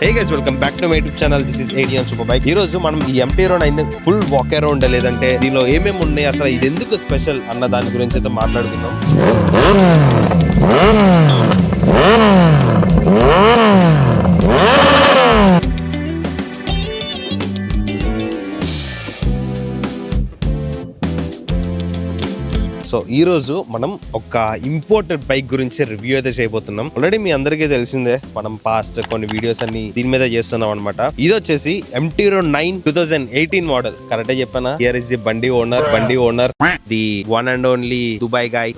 Hey guys, welcome back to my YouTube channel. This is ADN Superbike. ఈ రోజు మనం ఈ MT-09 ఫుల్ వాక్ అరౌండ్ లేదంటే దీనిలో ఏమేమి ఉన్నాయి, అసలు ఇది ఎందుకు స్పెషల్ అన్న దాని గురించి అయితే మాట్లాడుకుందాం. సో ఈ రోజు మనం ఒక ఇంపోర్టెడ్ బైక్ గురించి రివ్యూ అయితే చేయబోతున్నాం. ఆల్రెడీ మీ అందరికీ తెలిసిందే, మనం పాస్ట్ కొన్ని వీడియోస్ అన్ని దీని మీద చేస్తున్నాం అనమాట. ఇది వచ్చేసి MT-09 2018 మోడల్. కరెక్ట్ చెప్పానా? హియర్ ఇస్ ది బండి owner the one and only Dubai guy.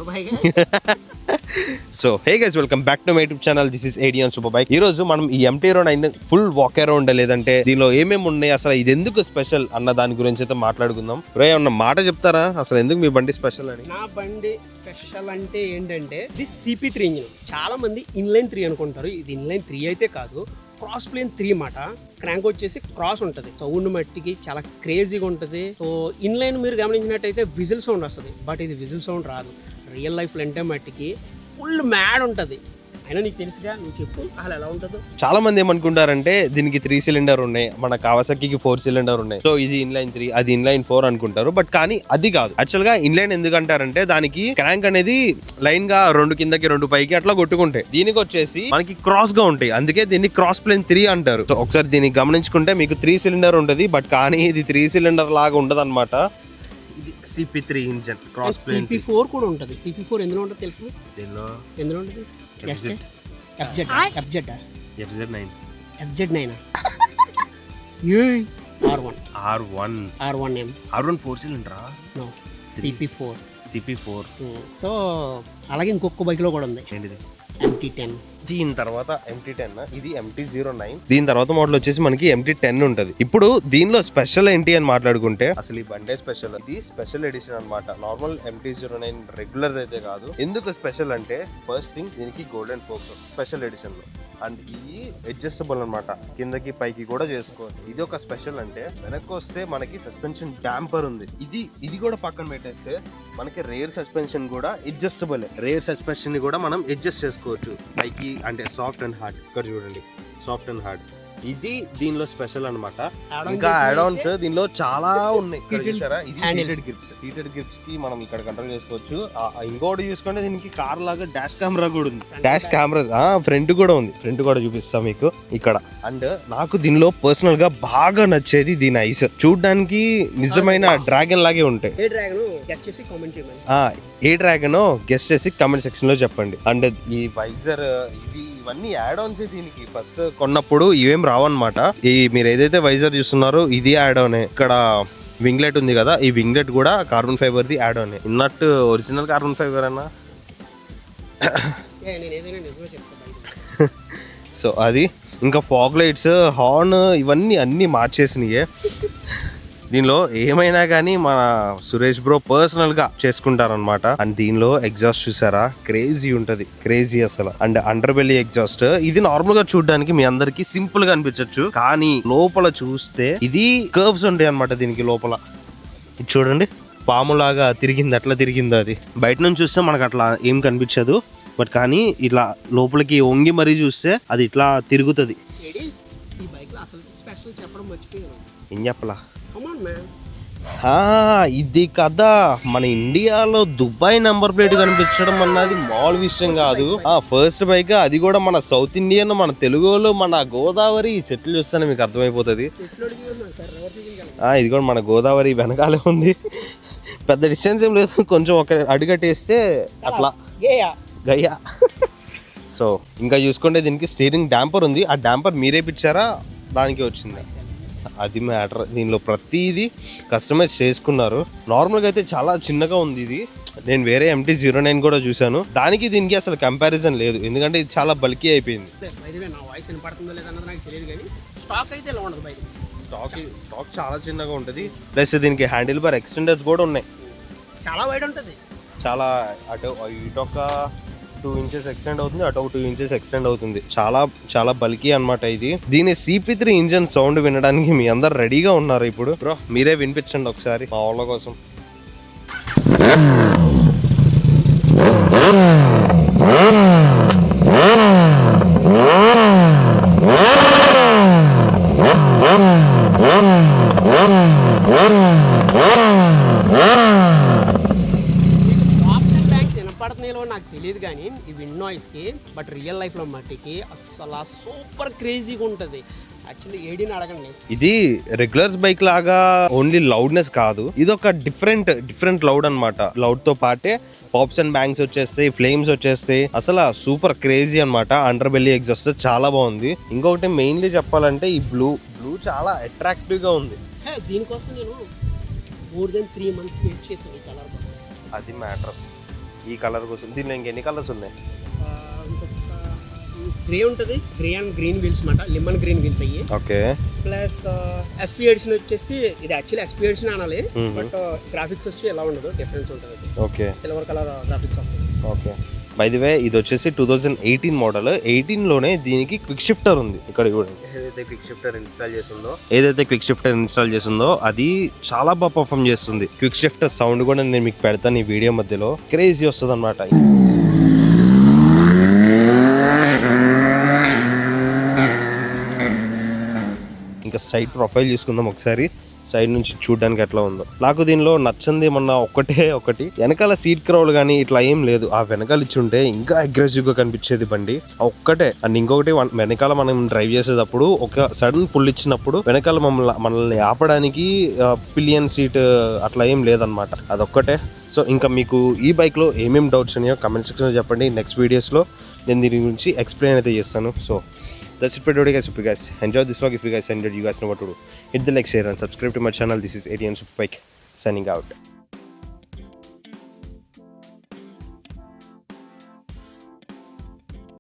So hey guys, welcome back to my YouTube channel. This is ADN Superbike. ఈ రోజు మనం ఈ MT-09 ఫుల్ వాక్ అరౌండ్ లేదంటే దీనిలో ఏమేమి ఉన్నాయి, అసలు ఇది ఎందుకు స్పెషల్ అన్న దాని గురించి అయితే మాట్లాడుకుందాం. రే ఏమన్నా మాట చెప్తారా, అసలు ఎందుకు మీ బండి స్పెషల్ అని? నా బండి స్పెషల్ అంటే ఏంటంటే ఇది CP3 ఇంజిన్. చాలా మంది ఇన్లైన్ 3 అనుకుంటారు. ఇది ఇన్లైన్ 3 అయితే కాదు, క్రాస్ ప్లేన్ 3 మాట. క్రాంక్ వచ్చేసి క్రాస్ ఉంటుంది. సౌండ్ మట్టికి చాలా క్రేజీగా ఉంటుంది. సో ఇన్లైన్ మీరు గమనించినట్టయితే విజిల్ సౌండ్ వస్తుంది, బట్ ఇది విజిల్ సౌండ్ రాదు. రియల్ లైఫ్ అంటే మట్టికి ఫుల్ మ్యాడ్ ఉంటుంది. అయినా నీకు తెలుసుగా, నువ్వు చెప్పు అసలు ఎలా ఉంటుందో. చాలా మంది ఏమనుకుంటారంటే దీనికి 3 సిలిండర్ ఉన్నాయి, మన కావాసాకి 4 సిలిండర్ ఉన్నాయి, సో ఇది ఇన్లైన్ 3 అది ఇన్లైన్ 4 అనుకుంటారు. బట్ కానీ అది కాదు. యాక్చువల్ గా ఇన్లైన్ ఎందుకంటారంటే దానికి క్రాంక్ అనేది లైన్ గా 2 కిందకి 2 పైకి అట్లా కొట్టుకుంటాయి. దీనికి వచ్చేసి మనకి క్రాస్ గా ఉంటాయి, అందుకే దీన్ని క్రాస్ ప్లేన్ 3 అంటారు. సో ఒకసారి దీన్ని గమనించుకుంటే మీకు 3 సిలిండర్ ఉంటుంది, బట్ కానీ ఇది 3 సిలిండర్ లాగా ఉండదు అనమాట. ఇది CP3 engine cross plane. CP4 కూడా ఉంటుంది. CP4 ఎందులో ఉంటుంది తెలుసు? ఎందులో ఉంటుంది? FZ9 R1 4 సిలిండరా? No, CP4. So అలాగే ఇంకొక బైక్ లో కూడా ఉంది. ఏంటిది? MT-10. దీని తర్వాత MT-10, ఇది MT-09. దీని తర్వాత మోడల్ వచ్చేసి మనకి MT-10 ఉంటది. ఇప్పుడు దీనిలో స్పెషల్ ఏంటి అని మాట్లాడుకుంటే అసలు ఈ బండే స్పెషల్. ఇది స్పెషల్ ఎడిషన్ అన్నమాట. నార్మల్ MT-09 రెగ్యులర్ అయితే కాదు. ఎందుకు స్పెషల్ అంటే ఫస్ట్ థింగ్ దీనికి గోల్డెన్ ఫోక్స్ స్పెషల్ ఎడిషన్ లో, అండ్ ఇది అడ్జస్టబుల్ అనమాట, కిందకి పైకి కూడా చేసుకోవచ్చు. ఇది ఒక స్పెషల్. అంటే వెనక్కి వస్తే మనకి సస్పెన్షన్ డాంపర్ ఉంది. ఇది కూడా పక్కన పెట్టేస్తే మనకి రేర్ సస్పెన్షన్ కూడా అడ్జస్టబుల్. రేర్ సస్పెన్షన్ ని కూడా మనం అడ్జస్ట్ చేసుకోవచ్చు పైకి, అంటే సాఫ్ట్ అండ్ హార్డ్. ఇక్కడ చూడండి, సాఫ్ట్ అండ్ హార్డ్. ఇది దీనిలో స్పెషల్ అనమాట. ఇంకా యాడ్ ఆన్స్ దీనిలో చాలా ఉన్నాయి. ఇక్కడ చూసారా, ఇది హీటెడ్ గ్రిప్స్ కి మనం ఇక్కడ కంట్రోల్ చేసుకోవచ్చు. ఇంకోటి చూసుకుంటే దీనికి కార్ లాగా డాష్ కెమెరా కూడా ఉంది. డాష్ కెమెరా ఫ్రంట్ కూడా ఉంది. ఫ్రంట్ కూడా చూపిస్తాం మీకు ఇక్కడ. అండ్ నాకు దీనిలో పర్సనల్ గా బాగా నచ్చేది దీని ఐస్. చూడడానికి నిజమైన డ్రాగన్ లాగే ఉంటాయి. ఏ డ్రాగన్ గెస్ట్ చేసి కామెంట్ సెక్షన్ లో చెప్పండి. అండ్ ఈ వైజర్ ఇవన్నీ యాడ్ ఆన్స్. దీనికి ఫస్ట్ కొన్నప్పుడు ఇవేం రావన్నమాట. ఈ మీరు ఏదైతే వైజర్ చూస్తున్నారో ఇది యాడ్ ఆన్. ఇక్కడ వింగ్లెట్ ఉంది కదా, ఈ వింగ్లెట్ కూడా carbon fibre the add on. ఉన్నట్టు ఒరిజినల్ కార్బన్ ఫైబర్ అన్నా. సో అది ఇంకా ఫాగ్ లైట్స్, హార్న్, ఇవన్నీ అన్నీ మార్చేసినాయే. దీనిలో ఏమైనా కానీ మన సురేష్ బ్రో పర్సనల్ గా చేసుకుంటారనమాట. అండ్ దీనిలో ఎగ్జాస్ట్ చూసారా, క్రేజీ ఉంటది, క్రేజీ అసలు. And under belly exhaust. ఇది నార్మల్ గా చూడడానికి మీ అందరికి సింపుల్ గా అనిపించవచ్చు, కానీ లోపల చూస్తే ఇది కర్వ్స్ ఉంటాయి అనమాట. దీనికి లోపల చూడండి, పాములాగా తిరిగింది, అట్లా తిరిగింది. అది బయట నుంచి చూస్తే మనకు అట్లా ఏం కనిపించదు, బట్ కానీ ఇట్లా లోపలికి వంగి మరీ చూస్తే అది ఇట్లా తిరుగుతుంది. ఏం చెప్పలా? ఇది కదా మన ఇండియాలో దుబాయ్ నంబర్ ప్లేట్ కనిపించడం అన్నది మామూలు విషయం కాదు. ఫస్ట్ బైక్, అది కూడా మన సౌత్ ఇండియన్, మన తెలుగులో, మన గోదావరి. చెట్లు చూస్తేనే మీకు అర్థమైపోతుంది. ఇది కూడా మన గోదావరి వెనకాలే ఉంది. పెద్ద డిస్టెన్స్ ఏం లేదు, కొంచెం ఒక అడుగట్టేస్తే అట్లా గయ్యా. సో ఇంకా చూసుకుంటే దీనికి స్టీరింగ్ డాంపర్ ఉంది. ఆ డాంపర్ మీరే పిచ్చారా, దానికి వచ్చింది, అది మ్యాటర్. దీనిలో ప్రతిదీ కస్టమైజ్ చేసుకున్నారు. నార్మల్గా అయితే చాలా చిన్నగా ఉంది ఇది. నేను వేరే MT-09 కూడా చూశాను, దానికి దీనికి అసలు కంపారిజన్ లేదు, ఎందుకంటే ఇది చాలా బల్కీ అయిపోయింది. స్టాక్ చాలా చిన్నగా ఉంటుంది. ప్లస్ దీనికి హ్యాండిల్ బార్ ఎక్స్టెండర్స్ కూడా ఉన్నాయి, చాలా వైడ్ ఉంటుంది. చాలా అటు ఇటొక 2 ఇంచెస్ ఎక్స్టెండ్ అవుతుంది, అటు 2 ఇంచెస్ ఎక్స్టెండ్ అవుతుంది. చాలా చాలా బల్కీ అనమాట ఇది. దీని CP3 ఇంజన్ సౌండ్ వినడానికి మీ అందరు రెడీగా ఉన్నారు ఇప్పుడు. బ్రో మీరే వినిపించండి ఒకసారి మా వాళ్ళ కోసం. తెలియదు కానీ ఈ విండ్ నాయిస్కి బట్ రియల్ లైఫ్లో మట్టికి అస్సలు సూపర్ క్రేజీగా ఉంటుంది. యాక్చువల్లీ ఏడీని అడగండి. ఇది రెగ్యులర్స్ బైక్ లాగా ఓన్లీ లౌడ్నెస్ కాదు, ఇది ఒక డిఫరెంట్ లౌడ్ అన్నమాట. లౌడ్ తో పాటే పాప్స్ అండ్ బ్యాంగ్స్ వచ్చేస్తాయి, ఫ్లేమ్స్ వచ్చేస్తాయి, అసలు సూపర్ క్రేజీ అన్నమాట. అండర్ బెల్లీ ఎగ్జాస్ట్ చాలా బాగుంది. ఇంకొకటి మెయిన్లీ చెప్పాలంటే ఈ బ్లూ చాలా అట్రాక్టివ్ గా ఉంది. దీనికోసం నేను మోర్ దెన్ 3 months వెయిట్ చేశాను ఈ కలర్ కోసం. అది మ్యాటర్, ఈ కలర్ కోసం. దీనిలో ఇంకెన్ని కలర్స్ ఉన్నాయి? గ్రే ఉంటుంది, గ్రే అండ్ గ్రీన్ వీల్స్ మాట, లెమన్ గ్రీన్ వీల్స్ అయ్యి. ఓకే. ప్లస్ ఎస్పీ ఎడిషన్ వచ్చేసి ఇది యాక్చువల్లీ ఎస్పీ ఎడిషన్ అనాలి, బట్ గ్రాఫిక్స్ వచ్చి ఎలా ఉండదు, డిఫరెన్స్ ఉంటుంది. ఓకే. సిల్వర్ కలర్ గ్రాఫిక్స్ వస్తుంది. ఓకే. బై ది వే ఇది వచ్చేసి 2018 మోడల్. 18లోనే దీనికి క్విక్ షిఫ్టర్ ఉంది. ఇక్కడ చూడండి, ఏదైతే క్విక్ షిఫ్టర్ ఇన్స్టాల్ చేసిందో అది చాలా బాగా పర్ఫామ్ చేస్తుంది. క్విక్ షిఫ్టర్ సౌండ్ కూడా నేను మీకు పెడతాను ఈ వీడియో మధ్యలో. క్రేజీ వస్తుంది అనమాట. ఇంకా సైడ్ ప్రొఫైల్ చూసుకుందాం ఒకసారి, సైడ్ నుంచి చూడడానికి ఎట్లా ఉందో. నాకు దీనిలో నచ్చింది ఏమన్నా ఒకటి, వెనకాల సీట్ క్రౌల్ కానీ ఇట్లా ఏం లేదు. ఆ వెనకాల ఇచ్చుంటే ఇంకా అగ్రెసివ్ గా కనిపించేది బండి. ఒక్కటే. అండ్ ఇంకొకటి, వెనకాల మనం డ్రైవ్ చేసేటప్పుడు ఒక సడన్ పుల్ ఇచ్చినప్పుడు వెనకాల మనల్ని ఆపడానికి పిలియన్ సీట్ అట్లా ఏం లేదనమాట. అదొక్కటే. సో ఇంకా మీకు ఈ బైక్ లో ఏమేమి డౌట్స్ ఉన్నాయో కమెంట్ సెక్షన్లో చెప్పండి. నెక్స్ట్ వీడియోస్లో నేను దీని గురించి ఎక్స్ప్లెయిన్ అయితే చేస్తాను. So that's it for today guys. Hope you guys enjoyed this vlog. If you guys enjoyed, you guys know what to do. Hit the like, share and subscribe to my channel. This is ATN Super Bike signing out.